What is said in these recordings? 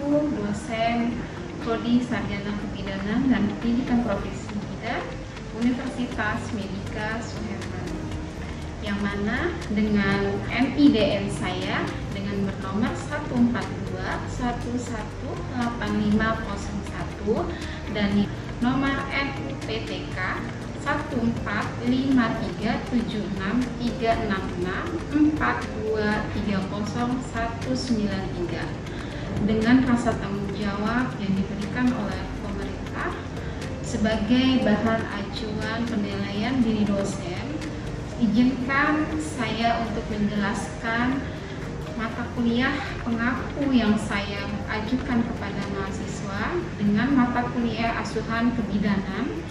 selaku dosen Prodi Sarjana Kebidanan dan Pendidikan Profesi Bidan Universitas Medika Suherman, yang mana dengan NIDN saya dengan bernomor 142118501 dan nomor NUPTK 1453636423019 dengan rasa tanggung jawab yang diberikan oleh pemerintah sebagai bahan acuan penilaian diri dosen. Izinkan saya untuk menjelaskan mata kuliah pengaku yang saya ajukan kepada mahasiswa dengan mata kuliah asuhan kebidanan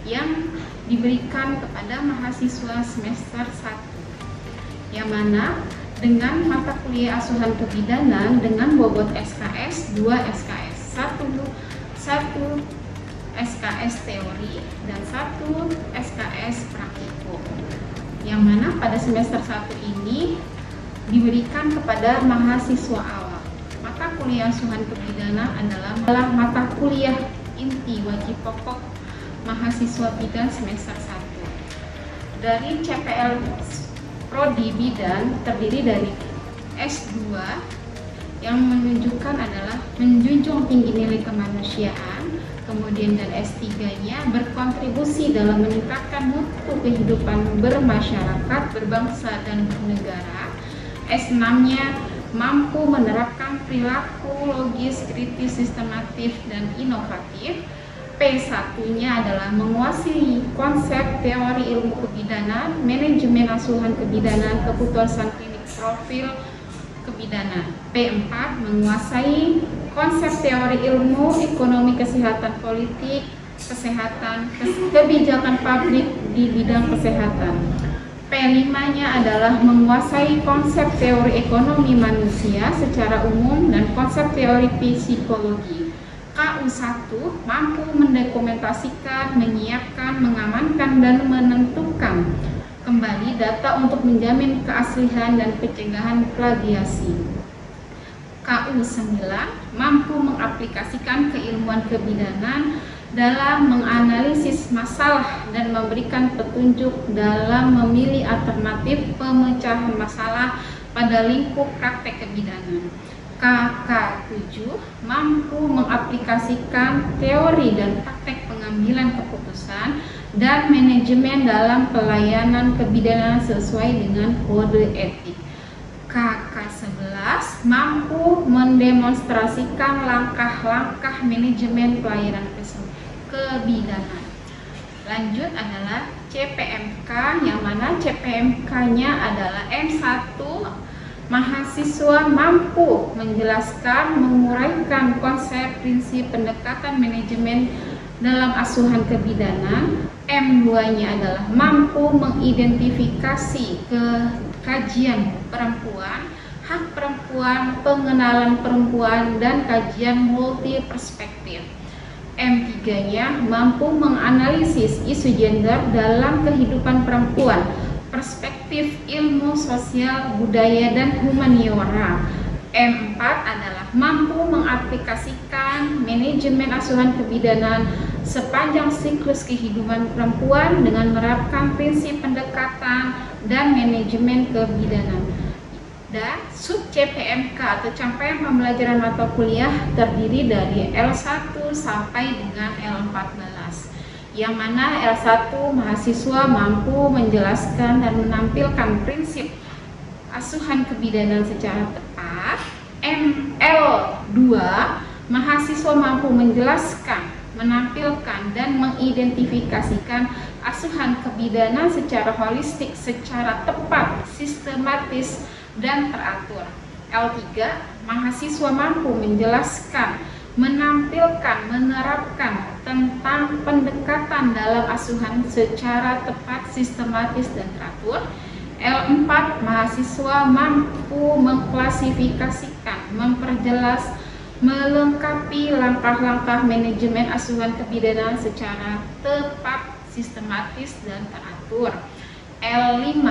yang diberikan kepada mahasiswa semester 1, yang mana dengan mata kuliah asuhan kebidanan dengan bobot SKS 2 SKS, 1 SKS teori dan 1 SKS praktikum, yang mana pada semester 1 ini diberikan kepada mahasiswa awal. Mata kuliah asuhan kebidanan adalah mata kuliah inti wajib pokok mahasiswa bidan semester 1. Dari CPL Prodi Bidan terdiri dari S2 yang menunjukkan adalah menjunjung tinggi nilai kemanusiaan, kemudian dan S3-nya berkontribusi dalam meningkatkan mutu kehidupan bermasyarakat, berbangsa dan bernegara. S6-nya mampu menerapkan perilaku logis, kritis, sistematif dan inovatif. P1-nya adalah menguasai konsep teori ilmu kebidanan, manajemen asuhan kebidanan, keputusan klinik profil kebidanan. P4 menguasai konsep teori ilmu ekonomi kesehatan politik, kesehatan, kebijakan publik di bidang kesehatan. P5-nya adalah menguasai konsep teori ekonomi manusia secara umum dan konsep teori psikologi. KU1 mampu mendokumentasikan, menyiapkan, mengamankan, dan menentukan kembali data untuk menjamin keaslian dan pencegahan plagiasi. KU9 mampu mengaplikasikan keilmuan kebidanan dalam menganalisis masalah dan memberikan petunjuk dalam memilih alternatif pemecahan masalah pada lingkup praktek kebidanan. KK7 mampu mengaplikasikan teori dan praktek pengambilan keputusan dan manajemen dalam pelayanan kebidanan sesuai dengan kode etik. KK11 mampu mendemonstrasikan langkah-langkah manajemen pelayanan kebidanan. Lanjut adalah CPMK, yang mana CPMK-nya adalah M1. Mahasiswa mampu menjelaskan, menguraikan konsep prinsip pendekatan manajemen dalam asuhan kebidanan. M2-nya adalah mampu mengidentifikasi kajian perempuan, hak perempuan, pengenalan perempuan, dan kajian multi perspektif. M3-nya mampu menganalisis isu gender dalam kehidupan perempuan, perspektif ilmu sosial, budaya, dan humaniora. M4 adalah mampu mengaplikasikan manajemen asuhan kebidanan sepanjang siklus kehidupan perempuan dengan menerapkan prinsip pendekatan dan manajemen kebidanan. Dan sub CPMK atau capaian pembelajaran mata kuliah terdiri dari L1 sampai dengan L14, yang mana L1 mahasiswa mampu menjelaskan dan menampilkan prinsip asuhan kebidanan secara tepat. L2 mahasiswa mampu menjelaskan, menampilkan, dan mengidentifikasikan asuhan kebidanan secara holistik, secara tepat, sistematis, dan teratur. L3 mahasiswa mampu menjelaskan, menampilkan, menerapkan tentang pendekatan dalam asuhan secara tepat, sistematis, dan teratur. L4 mahasiswa mampu mengklasifikasikan, memperjelas, melengkapi langkah-langkah manajemen asuhan kebidanan secara tepat, sistematis, dan teratur. L5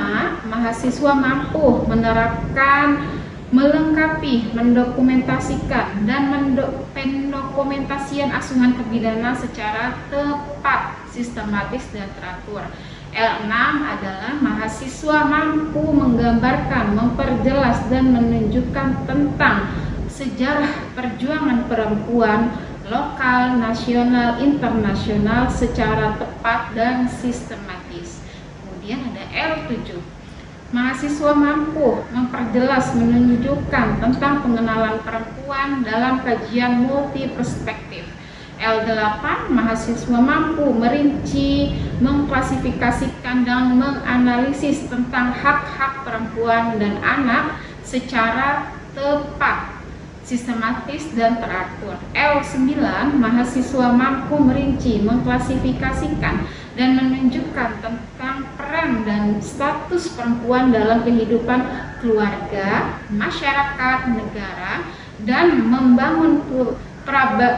mahasiswa mampu menerapkan melengkapi, mendokumentasikan, dan pendokumentasian asuhan kebidanan secara tepat, sistematis, dan teratur. L6 adalah mahasiswa mampu menggambarkan, memperjelas, dan menunjukkan tentang sejarah perjuangan perempuan lokal, nasional, internasional secara tepat dan sistematis. Kemudian ada L7. Mahasiswa mampu memperjelas, menunjukkan tentang pengenalan perempuan dalam kajian multi perspektif. L8, mahasiswa mampu merinci, mengklasifikasikan, dan menganalisis tentang hak-hak perempuan dan anak secara tepat, sistematis, dan teratur. L9, mahasiswa mampu merinci, mengklasifikasikan, dan menunjukkan tentang peran dan status perempuan dalam kehidupan keluarga, masyarakat, negara, dan membangun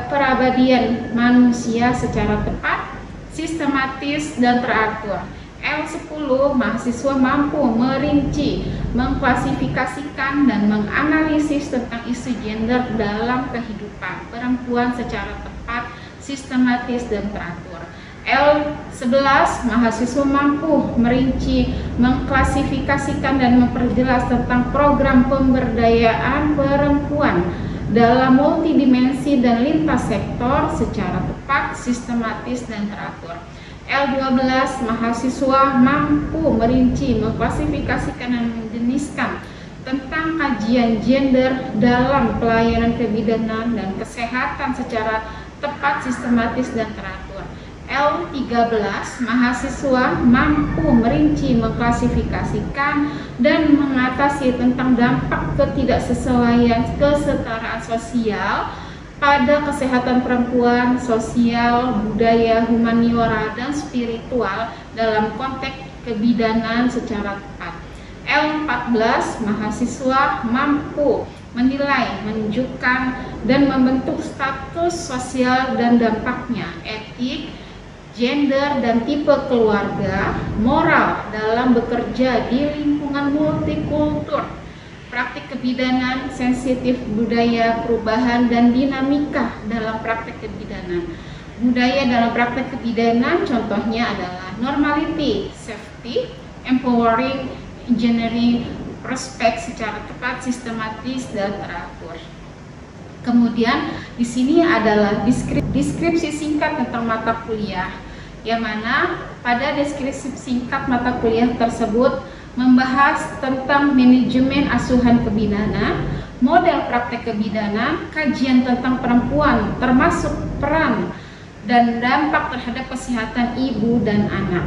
perabadian manusia secara tepat, sistematis, dan teratur. L10, mahasiswa mampu merinci, mengklasifikasikan, dan menganalisis tentang isu gender dalam kehidupan perempuan secara tepat, sistematis, dan teratur. L11, mahasiswa mampu merinci, mengklasifikasikan, dan memperjelas tentang program pemberdayaan perempuan dalam multidimensi dan lintas sektor secara tepat, sistematis, dan teratur. L12, mahasiswa mampu merinci, mengklasifikasikan, dan menjeniskan tentang kajian gender dalam pelayanan kebidanan dan kesehatan secara tepat, sistematis, dan teratur. L13, mahasiswa mampu merinci, mengklasifikasikan, dan mengatasi tentang dampak ketidaksesuaian kesetaraan sosial pada kesehatan perempuan, sosial, budaya, humaniora, dan spiritual dalam konteks kebidanan secara tepat. L14, mahasiswa mampu menilai, menunjukkan, dan membentuk status sosial dan dampaknya, etik, gender, dan tipe keluarga, moral dalam bekerja di lingkungan multikultur, praktik kebidanan, sensitif budaya, perubahan, dan dinamika dalam praktik kebidanan. Budaya dalam praktik kebidanan contohnya adalah normality, safety, empowering, engineering, respect secara tepat, sistematis, dan teratur. Kemudian di sini adalah deskripsi singkat tentang mata kuliah, yang mana pada deskripsi singkat mata kuliah tersebut membahas tentang manajemen asuhan kebidanan, model praktek kebidanan, kajian tentang perempuan termasuk peran dan dampak terhadap kesehatan ibu dan anak.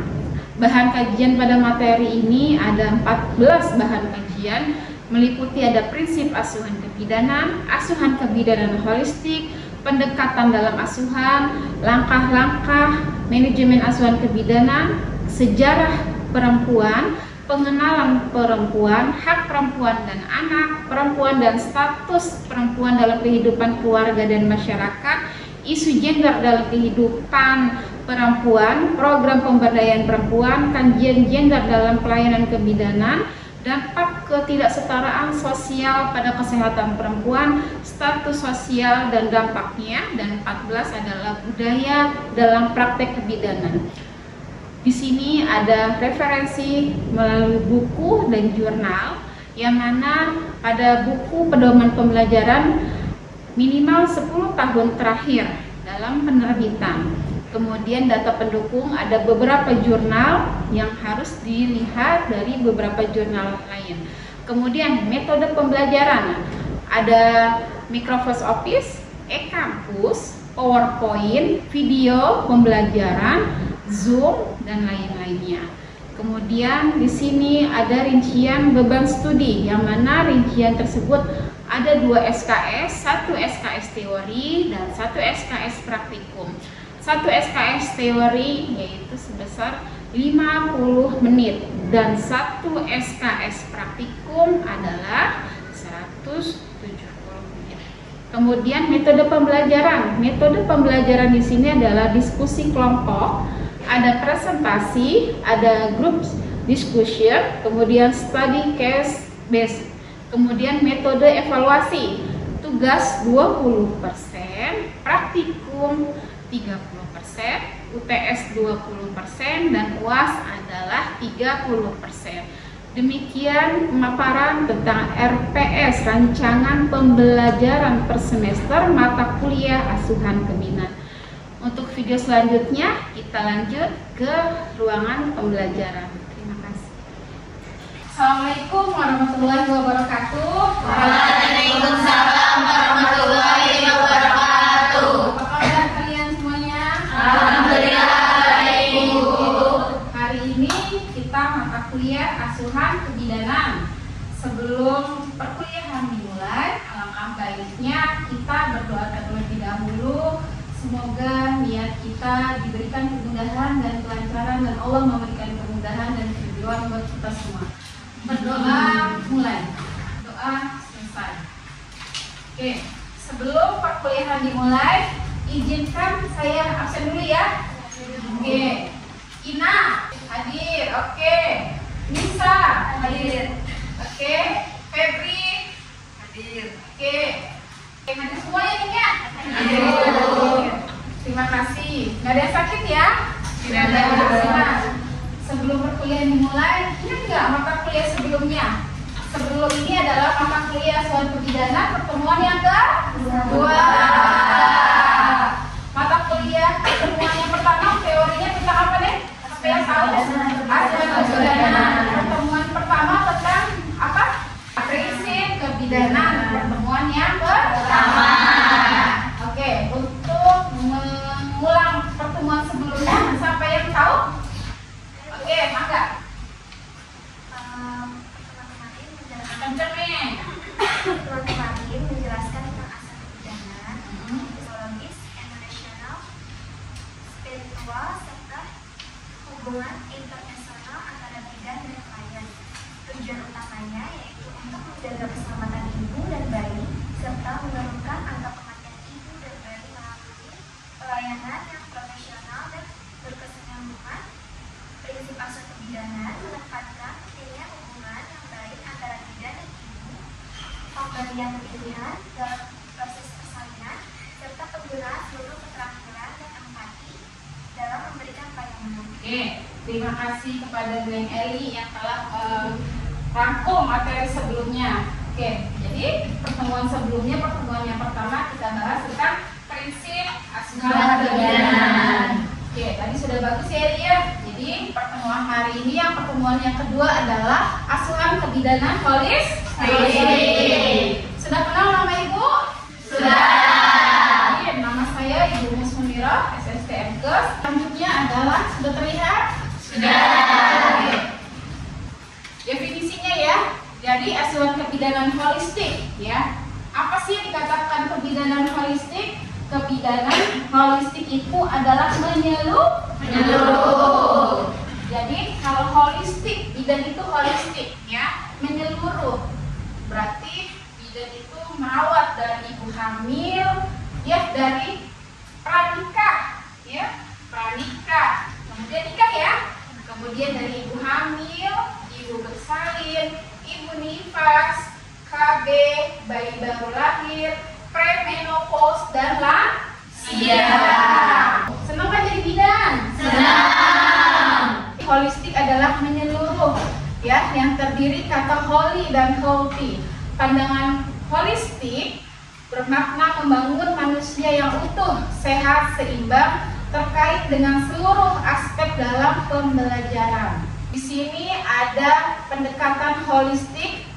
Bahan kajian pada materi ini ada 14 bahan kajian, meliputi ada prinsip asuhan kebidanan holistik, pendekatan dalam asuhan, langkah-langkah manajemen asuhan kebidanan, sejarah perempuan, pengenalan perempuan, hak perempuan dan anak, perempuan dan status perempuan dalam kehidupan keluarga dan masyarakat, isu gender dalam kehidupan perempuan, program pemberdayaan perempuan, kajian gender dalam pelayanan kebidanan, dampak ketidaksetaraan sosial pada kesehatan perempuan, status sosial dan dampaknya, dan 14 adalah budaya dalam praktek kebidanan. Di sini ada referensi melalui buku dan jurnal, yang mana pada buku pedoman pembelajaran minimal 10 tahun terakhir dalam penerbitan. Kemudian data pendukung ada beberapa jurnal yang harus dilihat dari beberapa jurnal lain. Kemudian metode pembelajaran ada Microsoft Office, e-kampus, PowerPoint, video pembelajaran, Zoom, dan lain-lainnya. Kemudian di sini ada rincian beban studi, yang mana rincian tersebut ada 2 SKS, 1 SKS teori dan 1 SKS praktikum. 1 SKS teori yaitu sebesar 50 menit dan 1 SKS praktikum adalah 170 menit. Kemudian metode pembelajaran. Metode pembelajaran di sini adalah diskusi kelompok, ada presentasi, ada group discussion, kemudian study case based Kemudian metode evaluasi, tugas 20%, praktikum 30%, UTS 20%, dan UAS adalah 30%. Demikian pemaparan tentang RPS, Rancangan Pembelajaran per Semester Mata Kuliah Asuhan Kebidana. Untuk video selanjutnya kita lanjut ke ruangan pembelajaran. Terima kasih. Assalamualaikum warahmatullahi wabarakatuh. Waalaikumsalam warahmatullahi wabarakatuh. Apa kabar kalian semuanya? Alhamdulillah baik, Bu. Hari ini kita mata kuliah asuhan kebidanan. Sebelum perkuliahan dimulai, alangkah baiknya kita berdoa terlebih dahulu. Semoga niat kita diberikan kemudahan dan kelancaran, dan Allah memberikan kemudahan dan kejujuran buat kita semua. Berdoa mulai, doa selesai. Oke, sebelum perkuliahan dimulai, izinkan saya absen dulu ya. Oke, Ina hadir. Oke, Nisa hadir. Oke, Febri hadir. Oke, hadir semua ya nih ya. Terima kasih. Nggak ada yang sakit ya? Tidak ada. Sebelum perkuliahan dimulai, ingat nggak mata kuliah sebelumnya? Sebelum ini adalah mata kuliah asuhan kebidanan pertemuan yang kedua. Mata kuliah pertemuan yang pertama teorinya tentang apa deh? Apa yang tahu? Asuhan kebidanan. Pertemuan pertama tentang apa? Prinsip kebidanan. Pertemuan yang pertama. Oke, untuk mengulang pertemuan sebelumnya, siapa yang tahu? Oke, mangga. Pertemuan kemarin menjelaskan tentang asal kebidanan, psikologis, emosional, spiritual, serta hubungan internasional antara bidan dan klien. Tujuan utamanya yaitu untuk menjaga keselamatan ibu dan bayi serta menurunkan angka kematian ibu dan bayi melalui pelayanan yang profesional dan berkesinambungan. Prinsip asuhan kebidanan menekankan pentingnya hubungan yang baik antara bidan dan ibu, pemberian pilihan dalam proses persalinan, serta penggunaan seluruh keterampilan dan empati dalam memberikan pelayanan. Oke, terima kasih kepada Neng Eli yang telah rangkum materi sebelumnya. Oke, jadi pertemuan sebelumnya, pertemuan yang pertama kita bahas tentang prinsip asuhan kebidanan. Oke, tadi sudah bagus ya Eli ya. Jadi pertemuan hari ini yang pertemuan yang kedua adalah asuhan kebidanan holistik. Sudah kenal nama Ibu? Sudah. Nama saya Ibu Musmunirah, SSTM Kes. Selanjutnya adalah sudah terlihat? Sudah. Oke. Definisinya ya. Jadi asuhan kebidanan holistik ya. Apa sih yang dikatakan kebidanan holistik? Kebidanan holistik itu adalah menyeluruh. Jadi kalau holistik, bidan itu holistik ya, menyeluruh. Berarti bidan itu merawat dari ibu hamil, ya dari pranikah, ya pranikah, kemudian nikah ya, kemudian dari ibu hamil, ibu bersalin, ibu nifas, KB, bayi baru lahir, premenopause dan lansia. Senang kan jadi bidan? Senang. Holistik adalah menyeluruh, ya, yang terdiri kata holy dan healthy. Pandangan holistik bermakna membangun manusia yang utuh, sehat, seimbang, terkait dengan seluruh aspek dalam pembelajaran. Di sini ada pendekatan holistik,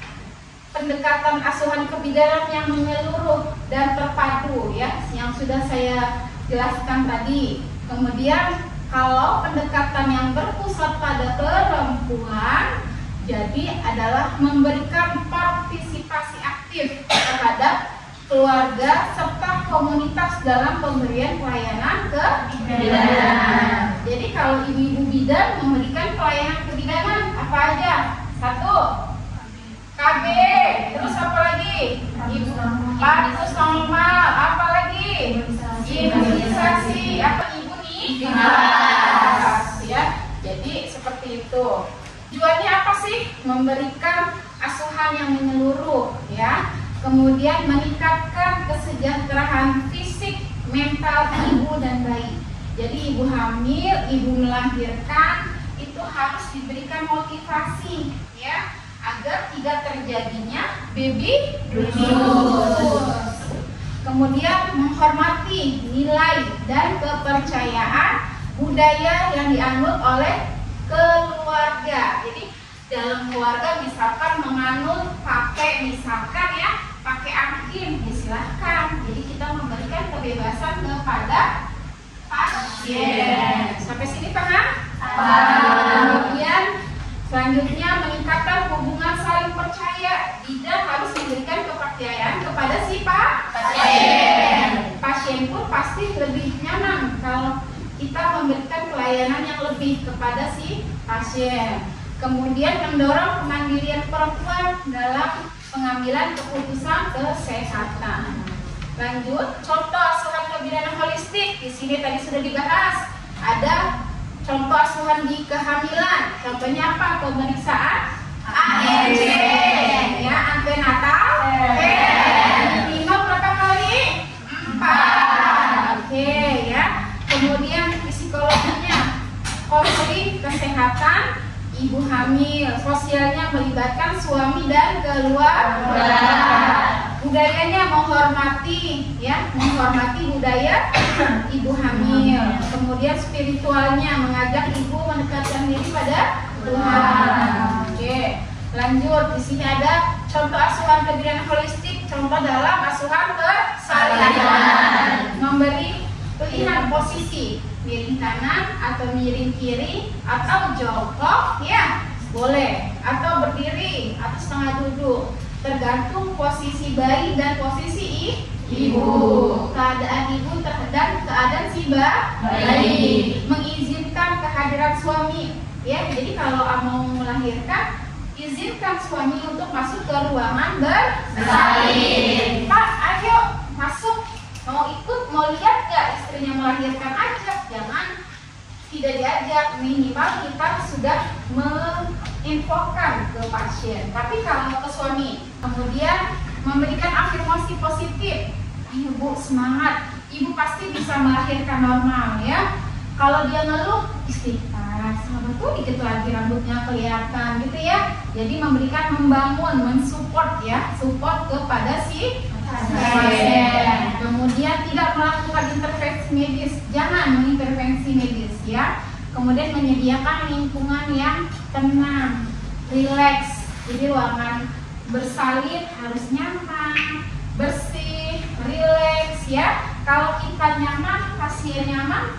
pendekatan asuhan kebidanan yang menyeluruh dan terpadu ya, yang sudah saya jelaskan tadi. Kemudian kalau pendekatan yang berpusat pada perempuan, jadi adalah memberikan partisipasi aktif terhadap keluarga serta komunitas dalam pemberian pelayanan kebidanan. Jadi kalau ibu-ibu bidan memberikan pelayanan kebidanan apa aja? Satu, KB, terus apa lagi? Ibu Patus normal, apa lagi? Imunisasi, apa ibu nih? Ya, jadi seperti itu. Tujuannya apa sih? Memberikan asuhan pemahaman yang menyeluruh ya. Kemudian meningkatkan kesejahteraan fisik, mental ibu dan bayi. Jadi ibu hamil, ibu melahirkan itu harus diberikan motivasi ya agar tidak terjadinya baby blues. Kemudian menghormati nilai dan kepercayaan budaya yang dianut oleh keluarga. Jadi dalam keluarga misalkan menganut pakai misalkan ya pakai angin, ya silahkan. Jadi kita memberikan kebebasan kepada pasien. Sampai sini paham? Kemudian selanjutnya meningkatkan hubungan saling percaya. Bidan harus memberikan kepercayaan kepada si pasien. Pasien pun pasti lebih nyaman kalau kita memberikan pelayanan yang lebih kepada si pasien. Kemudian mendorong kemandirian perempuan dalam pengambilan keputusan kesehatan. Lanjut, contoh asuhan kebidanan holistik. Di sini tadi sudah dibahas. Ada contoh asuhan di kehamilan. Contohnya apa? Pemeriksaan ANC, ya, antenatal, minimal berapa kali? 4. Oke, ya. Kemudian psikologinya, konseling kesehatan ibu hamil, sosialnya melibatkan suami dan keluarga. Budayanya menghormati, ya, menghormati budaya ibu hamil. Kemudian spiritualnya mengajak ibu mendekatkan diri pada Tuhan. Oke, lanjut. Di sini ada contoh asuhan kebidanan holistik. Contoh dalam asuhan persalinan, memberi pilihan posisi miring kanan atau miring kiri atau jongkok ya boleh, atau berdiri atau setengah duduk, tergantung posisi bayi dan posisi ibu, keadaan ibu dan keadaan si bayi. Mengizinkan kehadiran suami ya, jadi kalau mau melahirkan izinkan suami untuk masuk ke ruangan bersalin. Pak, ayo masuk, mau ikut, mau lihat gak istrinya melahirkan? Aja, jangan tidak diajak. Minimal kita sudah menginfokan ke pasien. Tapi kalau ke suami, kemudian memberikan afirmasi positif. Ibu semangat, ibu pasti bisa melahirkan normal ya. Kalau dia ngeluh, istighfar, sahabat tuh dikit lagi rambutnya kelihatan gitu ya. Jadi memberikan, membangun, mensupport ya, support kepada si pasien. Kemudian tidak melakukan intervensi medis, jangan mengintervensi medis ya. Kemudian menyediakan lingkungan yang tenang, rileks. Jadi ruangan bersalin harus nyaman, bersih, rileks ya. Kalau kita nyaman, pasien nyaman,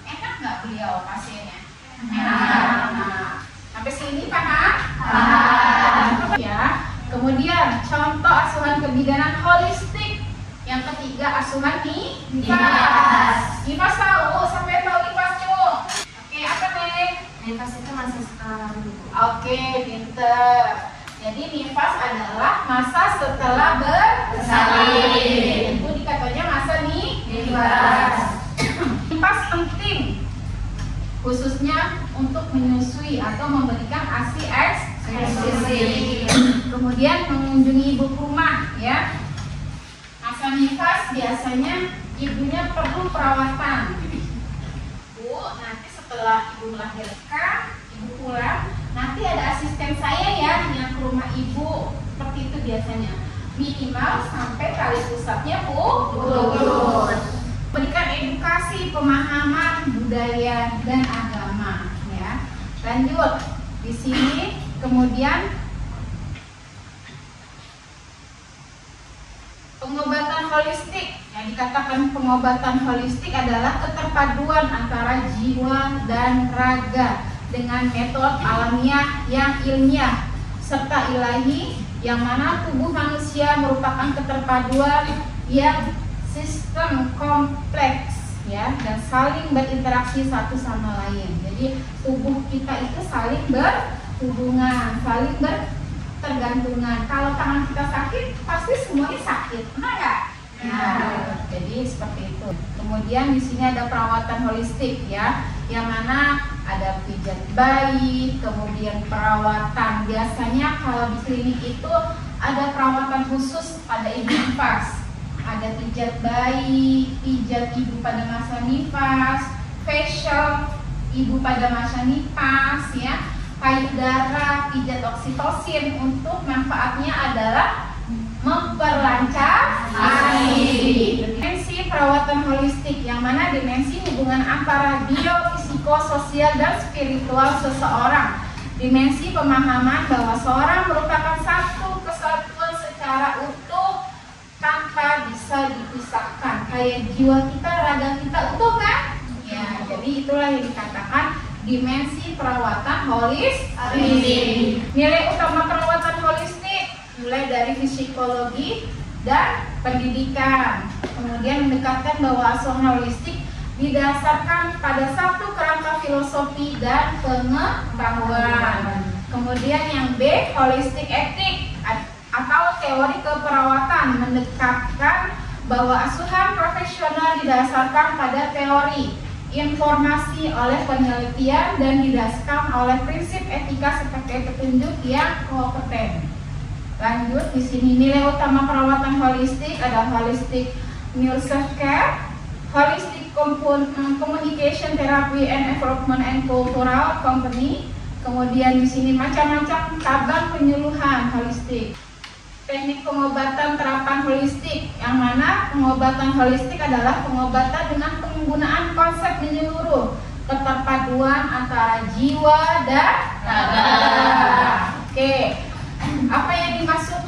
enak nggak beliau pasiennya? Enak. Nah, sampai sini paham? Paham. Ya. Kemudian contoh asuhan kebidanan holistik. Yang ketiga asuhan nifas. Nifas tahu? Sampai tahu nifas tuh? Oke, apa nih? Nifas itu masa setelah dulu. Oke, pinter. Jadi nifas adalah masa setelah bersalin. Itu dikatanya masa nifas. Nifas penting, khususnya untuk menyusui atau memberikan ASI eksklusi. Kemudian mengunjungi ibu rumah ya. Masa nifas biasanya ibunya perlu perawatan. Bu, nanti setelah ibu melahirkan, ibu pulang, nanti ada asisten saya ya yang ke rumah ibu. Seperti itu biasanya. Minimal sampai tali pusatnya putus. Berikan edukasi, pemahaman budaya dan agama ya. Lanjut. Di sini kemudian pengobatan holistik. Yang dikatakan pengobatan holistik adalah keterpaduan antara jiwa dan raga dengan metode alamiah yang ilmiah serta ilahi, yang mana tubuh manusia merupakan keterpaduan yang sistem kompleks ya, dan saling berinteraksi satu sama lain. Jadi tubuh kita itu saling berhubungan, saling bertergantungan. Kalau tangan kita sakit, pasti semuanya sakit, benar nggak? Nah, jadi seperti itu. Kemudian di sini ada perawatan holistik ya, yang mana ada pijat bayi, kemudian perawatan. Biasanya kalau di klinik itu ada perawatan khusus pada ibu nifas. Ada pijat bayi, pijat ibu pada masa nifas, facial ibu pada masa nifas, ya, payudara, pijat oksitosin. Untuk manfaatnya adalah memperlancar ASI. Dimensi perawatan holistik, yang mana dimensi hubungan antara biopsikososial dan spiritual seseorang. Dimensi pemahaman bahwa seorang merupakan satu kesatuan secara utuh tanpa bisa dipisahkan. Kayak jiwa kita, raga kita utuh kan? Ya, jadi itulah yang dikatakan dimensi perawatan holistik. Nilai utama perawatan holistik mulai dari psikologi dan pendidikan. Kemudian mendekatkan bahwa asuhan holistik didasarkan pada satu kerangka filosofi dan pengetahuan. Kemudian yang B, holistic ethic atau teori keperawatan, mendekatkan bahwa asuhan profesional didasarkan pada teori, informasi oleh penelitian, dan didasarkan oleh prinsip etika sebagai petunjuk yang kompeten. Lanjut, di sini nilai utama perawatan holistik ada holistic neural self care, holistic communication therapy and development and cultural company. Kemudian di sini macam-macam cabang penyuluhan holistik. Teknik pengobatan terapan holistik, yang mana pengobatan holistik adalah pengobatan dengan penggunaan konsep menyeluruh, keterpaduan antara jiwa dan raga. Oke. Apa yang dimaksud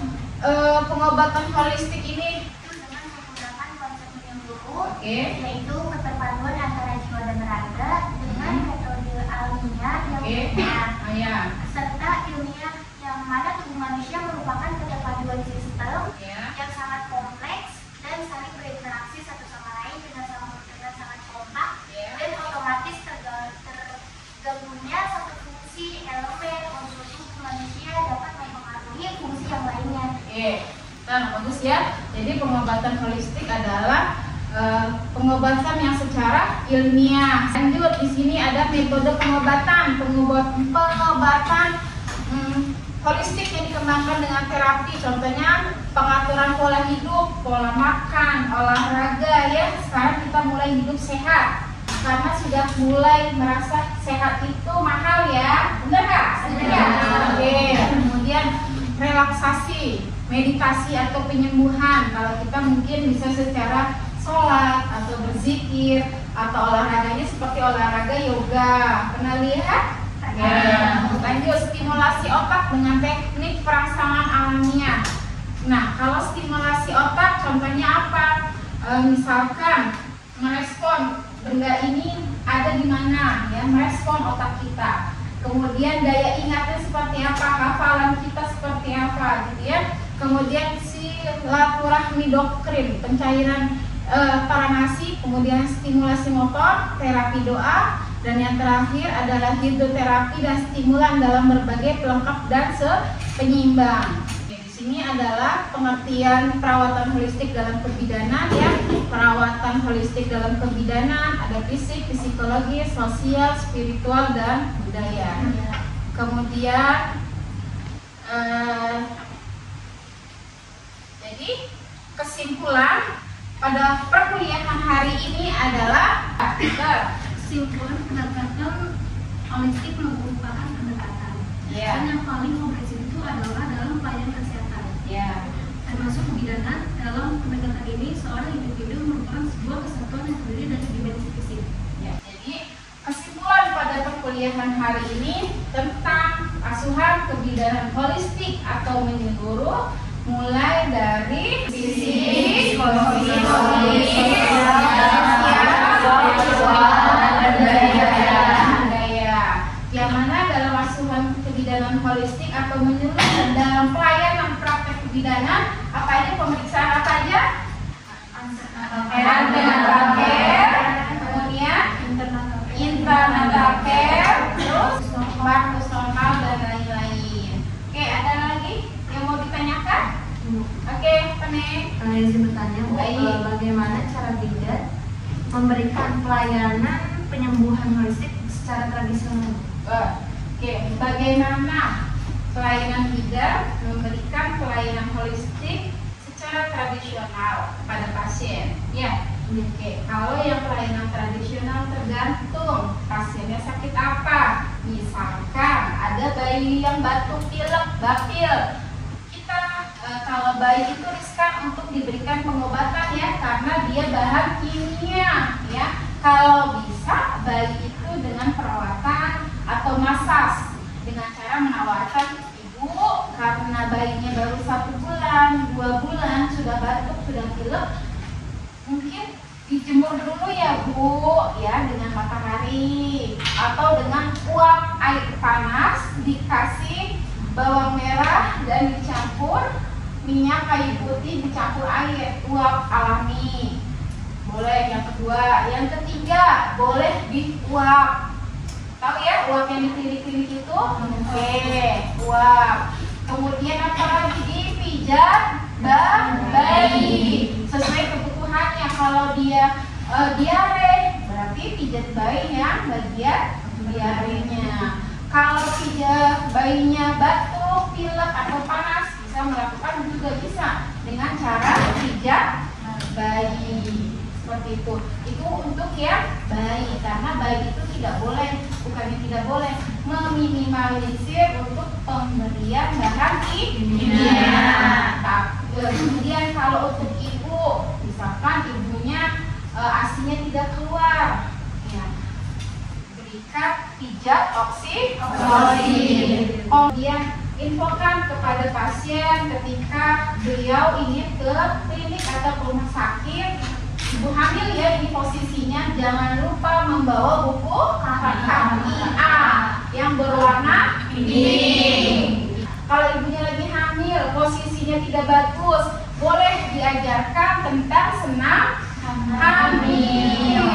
pengobatan holistik ini? Dengan menggunakan konsep menyeluruh, yaitu keterpaduan antara jiwa dan raga dengan metode alamiah yang benar, serta ilmiah, yang mana tubuh manusia merupakan keterpaduan sistem yang sangat kompleks dan saling berinteraksi satu sama lain dengan sangat kompak, dan otomatis tergabungnya satu fungsi elemen unsur tubuh manusia dapat mempengaruhi fungsi yang lainnya. Nah, bagus ya. Jadi pengobatan holistik adalah pengobatan yang secara ilmiah. Lanjut, di sini ada metode pengobatan. Pengobatan holistik yang dikembangkan dengan terapi, contohnya pengaturan pola hidup, pola makan, olahraga, ya. Sekarang kita mulai hidup sehat karena sudah mulai merasa sehat itu mahal, ya. Benar nggak? Oke. Kemudian relaksasi, meditasi atau penyembuhan. Kalau kita mungkin bisa secara sholat atau berzikir, atau olahraganya seperti olahraga yoga. Pernah lihat? Ya. Lanjut, stimulasi otak dengan teknik perangsangan alamiah. Nah, kalau stimulasi otak contohnya apa? Misalkan merespon benda ini ada di mana, ya, merespon otak kita. Kemudian daya ingatnya seperti apa, hafalan kita seperti apa, gitu ya. Kemudian silaturahmi doktrin, pencairan paranasi, kemudian stimulasi motor, terapi doa, dan yang terakhir adalah hidroterapi dan stimulan dalam berbagai pelengkap dan penyeimbang. Di sini adalah pengertian perawatan holistik dalam kebidanan, ya. Perawatan holistik dalam kebidanan ada fisik, psikologi, sosial, spiritual, dan budaya. Kemudian jadi kesimpulan pada perkuliahan hari ini adalah kesimpulan pendekatan holistik merupakan pendekatan dan yang paling komprehensif itu adalah dalam pelayanan kesehatan, termasuk kebidanan. Dalam pendekatan ini seorang individu merupakan sebuah kesatuan yang terdiri dari dimensi fisik. Jadi kesimpulan pada perkuliahan hari ini tentang asuhan kebidanan holistik atau menyeluruh, mulai dari fisik, psikologi, budaya. Yang mana dalam asuhan kebidanan holistik atau menyeluruh dan dalam pelayanan praktek kebidanan, apa aja pemeriksaan apa aja? Antenatal care, kemudian internal care, terus personal dan lain-lain. Oke, ada lagi yang mau ditanyakan? Oke, Peneng. Izin bertanya, Bu, bagaimana cara Bidat memberikan pelayanan penyembuhan holistik secara secara tradisional. Oke, bagaimana pelayanan bidan memberikan pelayanan holistik secara tradisional pada pasien? Ya, oke. Kalau yang pelayanan tradisional tergantung pasiennya sakit apa. Misalkan ada bayi yang batuk pilek, bapil. Kita kalau bayi itu riskan untuk diberikan pengobatan ya, karena dia bahan kimia ya. Kalau bisa bayi itu dengan perawatan atau masas dengan cara menawarkan ibu karena bayinya baru 1 bulan, 2 bulan sudah batuk, sudah pilek, mungkin dijemur dulu ya Bu ya dengan matahari atau dengan uap air panas, dikasih bawang merah dan dicampur minyak kayu putih, dicampur air, uap alami. Boleh yang kedua, yang ketiga boleh diuap. Tahu ya uap yang ditilik-tilik itu? Oke, uap. Kemudian apa lagi? Dipijat bayi sesuai kebutuhannya. Kalau dia diare, berarti pijat bayinya bagian diarenya. Kalau pijat bayinya batuk, pilek atau panas, bisa melakukan juga bisa dengan cara pijat bayi. Seperti itu untuk yang bayi, karena bayi itu tidak boleh, bukannya tidak boleh, meminimalisir untuk pemberian bahan kimia. Kemudian kalau untuk ibu, misalkan ibunya asinya tidak keluar, ya, berikan pijat oksigen. Kemudian infokan kepada pasien ketika beliau ingin ke klinik atau ke rumah sakit. Ibu hamil ya, ini posisinya jangan lupa membawa buku KIA yang berwarna pink. Kalau ibunya lagi hamil, posisinya tidak bagus, boleh diajarkan tentang senam hamil.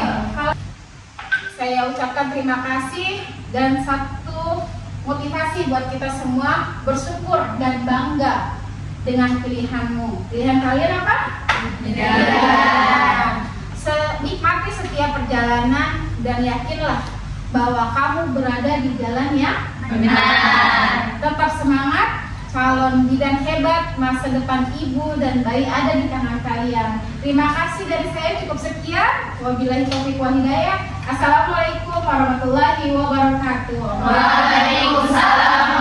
Saya ucapkan terima kasih dan satu motivasi buat kita semua, bersyukur dan bangga dengan pilihanmu. Pilihan kalian apa? Nikmati setiap perjalanan dan yakinlah bahwa kamu berada di jalan yang benar. Tetap semangat, calon bidan hebat, masa depan ibu dan bayi ada di tangan kalian. Terima kasih dari saya, cukup sekian. Wabillahi taufiq wal hidayah. Assalamualaikum warahmatullahi wabarakatuh. Waalaikumsalam